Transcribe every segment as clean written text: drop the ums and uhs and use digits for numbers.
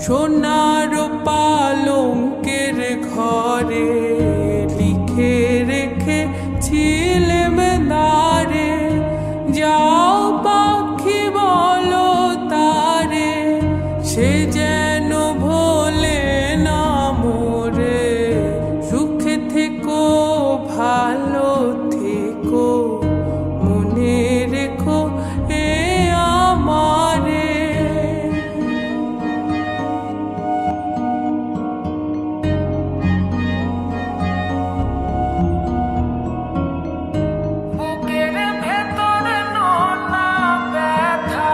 সোনার পালঙ্কের ঘরে লিখে রেখেছিলেম নারে, যাও পাখি বলো তারে, সে যেন ভোলে না মোরে। সুখে থেকো ভালো থেকো, মনে রেখো এ আমারে। বুকের ভেতরে নোনা ব্যথা,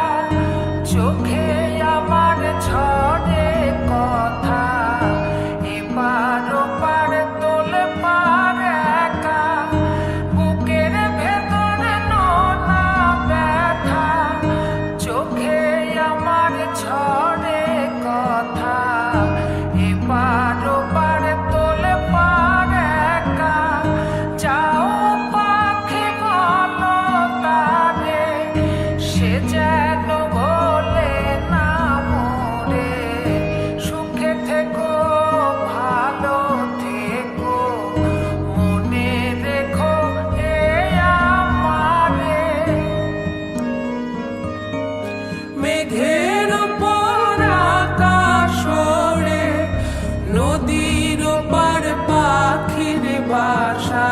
চোখে আমার ঝরে কথা, এপার ওপার তোলে পার একা। বুকের ভেতরে নোনা ব্যথা, চোখে আমার ঝরে কথা, এপার ওপার তোলে পার একা। যাও পাখি বলো তারে, সে যেন ভোলে না মোরে। সুখে থেকো ভালো থেকো, মনে রেখো এ আমারে। মেঘের ওপর আকাশ ওড়ে, নদীর ওপার পাখির বাসা।